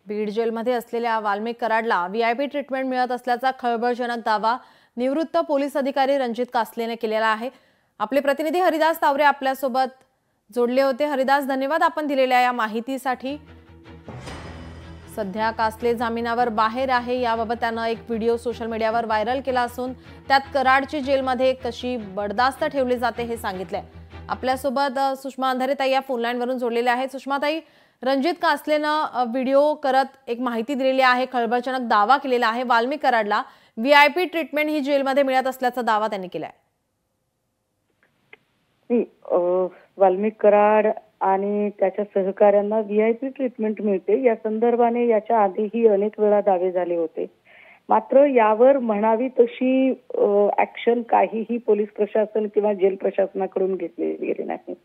बीड जेलमध्ये असलेल्या Valmik कराडला VIP treatment मिळत असल्याचा खळबळजनक दावा निवृत्त पोलीस अधिकारी रणजित कासलेने केलेला आहे। आपले प्रतिनिधी हरिदास तावरे आपल्यासोबत जोडले होते। हरिदास, धन्यवाद आपण दिलेल्या या माहितीसाठी। सध्या कासले जामिनावर बाहेर आहे, याबाबत त्यानं एक व्हिडिओ सोशल मीडियावर व्हायरल केला असून त्यात कराडची जेलमध्ये कशी बडदास्त ठेवली जाते हे सांगितलंय। आपल्यासोबत सुषमा अंधारे ताई या फोन लाईन वरून जोडलेल्या आहेत। सुषमा ताई, रणजित कासलेनं व्हिडिओ करत एक माहिती दिलेली आहे, खळबळजनक दावा केलेला आहे। वाल्मिक कराडला व्हीआयपी ट्रीटमेंट ही जेलमध्ये मिळत असल्याचा दावा त्यांनी केलाय। वाल्मिक कराड आणि त्याच्या सहकाऱ्यांना व्हीआयपी ट्रीटमेंट मिळते या संदर्भाने याच्या आधीही अनेक वेळा दावे झाले होते। मात्र यावर म्हणावी तशी ऍक्शन काहीही पोलीस प्रशासन किंवा जेल प्रशासनाकडून घेतली गेली नाही।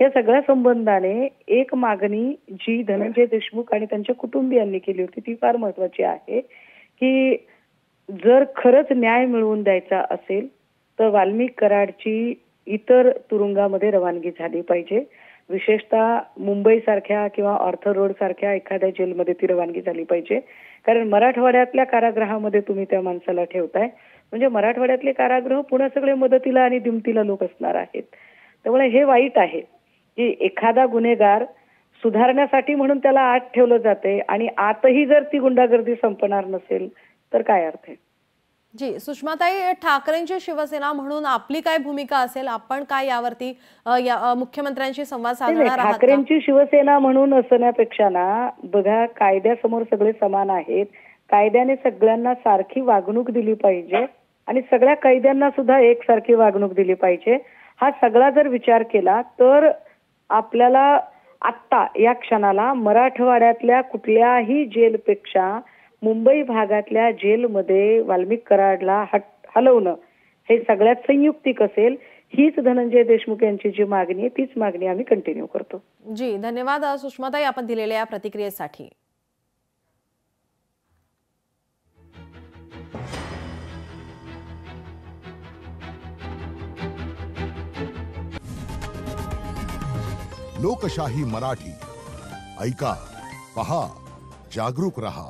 या सगळ्या संबंधाने एक मागणी जी धनंजय देशमुख आणि त्यांच्या कुटुंबियांनी केली होती ती फार महत्त्वाची आहे की जर खरंच न्याय मिळवून द्यायचा असेल तर वाल्मिक कराडची इतर तुरुंगामध्ये रवानगी झाली पाहिजे। विशेषतः मुंबई सारख्या किंवा ऑर्थर रोड सारख्या एखाद्या जेलमध्ये ती रवानगी झाली पाहिजे, कारण मराठवाड्यातल्या कारागृहामध्ये तुम्ही त्या माणसाला ठेवताय म्हणजे मराठवाड्यातले कारागृह पुन्हा सगळे मदतीला आणि दिमतीला लोक असणार आहेत। त्यामुळे हे वाईट आहे की एखादा गुन्हेगार सुधारण्यासाठी म्हणून त्याला आत ठेवलं जाते आणि आतही जर ती गुंडागर्दी संपणार नसेल तर काय अर्थ आहे। जी सुषमाताई, ठाकरेंची शिवसेना म्हणून आपली काय भूमिका असेल, आपण काय यावरती मुख्यमंत्र्यांशी संवाद साधणार आहात? ठाकरेंची शिवसेना म्हणून असण्यापेक्षा ना बघा, कायद्यासमोर सगळे समान आहेत, कायद्याने सगळ्यांना सारखी वागणूक दिली पाहिजे आणि सगळ्या कैद्यांना सुद्धा एकसारखी वागणूक दिली पाहिजे। हा सगळा जर विचार केला तर आपल्याला आत्ता या क्षणाला मराठवाड्यातल्या कुठल्याही जेलपेक्षा मुंबई भागातल्या जेलमध्ये वाल्मिक कराडला हलवणं हे सगळ्यात संयुक्तिक असेल। हीच धनंजय देशमुख यांची जी मागणी आहे तीच मागणी आम्ही कंटिन्यू करतो। जी धन्यवाद सुषमाताई आपण दिलेल्या या प्रतिक्रियेसाठी। लोकशाही मराठी ऐका, पहा, जागरूक रहा।